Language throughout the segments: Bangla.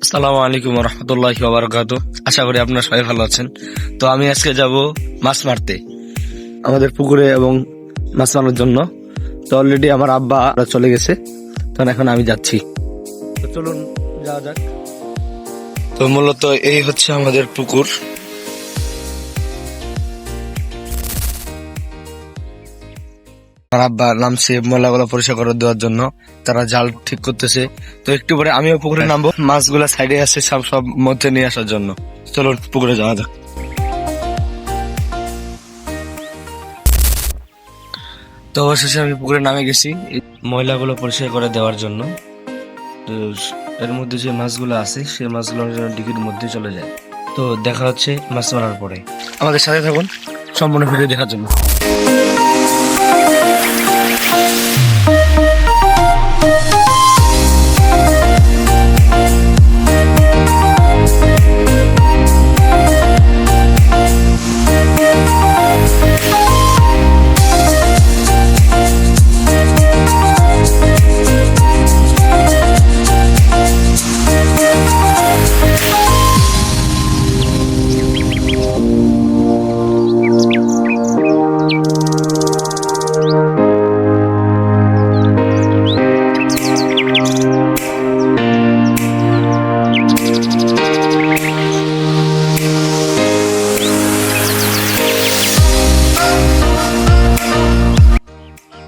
আসসালামু আলাইকুম রহমতুল্লাহি ওয়া বারাকাতুহু। আশা করি আপনারা সবাই ভালো আছেন। তো আমি আজকে যাব মাছ মারতে আমাদের পুকুরে এবং মাছ মারার জন্য। তো অলরেডি আমার আব্বা চলে গেছে, তখন এখন আমি যাচ্ছি। তো চলুন যাওয়া যাক। তো মূলত এই হচ্ছে আমাদের পুকুর। আমার আব্বা নামছে ময়লাগুলো পরিষ্কার করে দেওয়ার জন্য, তারা জাল ঠিক করতেছে। তো একটু পরে আমিও পুকুরে নামবো, মাছগুলা সাইডে আছে সব মধ্যে নিয়ে আসার জন্য। চলো পুকুরে যাওয়া যাক। তো অবশেষে আমি পুকুরে নামে গেছি এই ময়লাগুলো পরিষ্কার করে দেওয়ার জন্য। তো এর মধ্যে যে মাছগুলো আছে সেই মাছগুলো ডিগির মধ্যে চলে যায়। তো দেখা হচ্ছে মাছ মারার পরে। আমাদের সাথে থাকুন সম্পূর্ণ ভিডিও দেখার জন্য।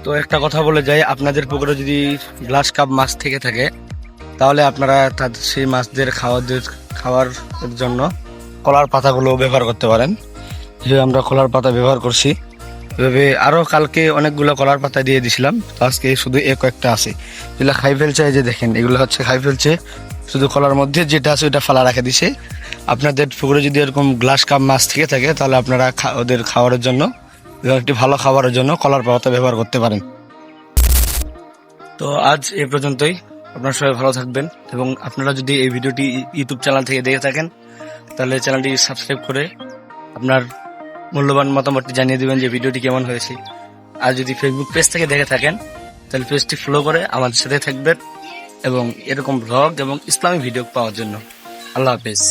তো একটা কথা বলে যাই, আপনাদের পুকুরে যদি গ্লাস কাপ মাছ থেকে থাকে তাহলে আপনারা তাদের সেই মাছদের খাওয়ার জন্য কলার পাতাগুলো ব্যবহার করতে পারেন। যে আমরা কলার পাতা ব্যবহার করছি, এভাবে আরো কালকে অনেকগুলো কলার পাতা দিয়ে দিছিলাম, আজকে শুধু কয়েকটা আছে। এগুলো খাই ফেলছে, এই যে দেখেন এগুলো হচ্ছে খাই ফেলছে, শুধু কলার মধ্যে যেটা আছে ওইটা ফালা রাখে দিছে। আপনাদের পুকুরে যদি এরকম গ্লাস কাপ মাছ থেকে থাকে তাহলে আপনারা ওদের খাবারের জন্য, একটি ভালো খাবারের জন্য কলার পাতা ব্যবহার করতে পারেন। তো আজ এ পর্যন্তই। আপনারা সবাই ভালো থাকবেন, এবং আপনারা যদি এই ভিডিওটি ইউটিউব চ্যানেল থেকে দেখে থাকেন তাহলে চ্যানেলটি সাবস্ক্রাইব করে আপনার মূল্যবান মতামতটি জানিয়ে দিবেন যে ভিডিওটি কেমন হয়েছে। আর যদি ফেসবুক পেজ থেকে দেখে থাকেন তাহলে পেজটি ফলো করে আমাদের সাথে থাকবেন এবং এরকম ব্লগ এবং ইসলামিক ভিডিও পাওয়ার জন্য। আল্লাহ হাফেজ।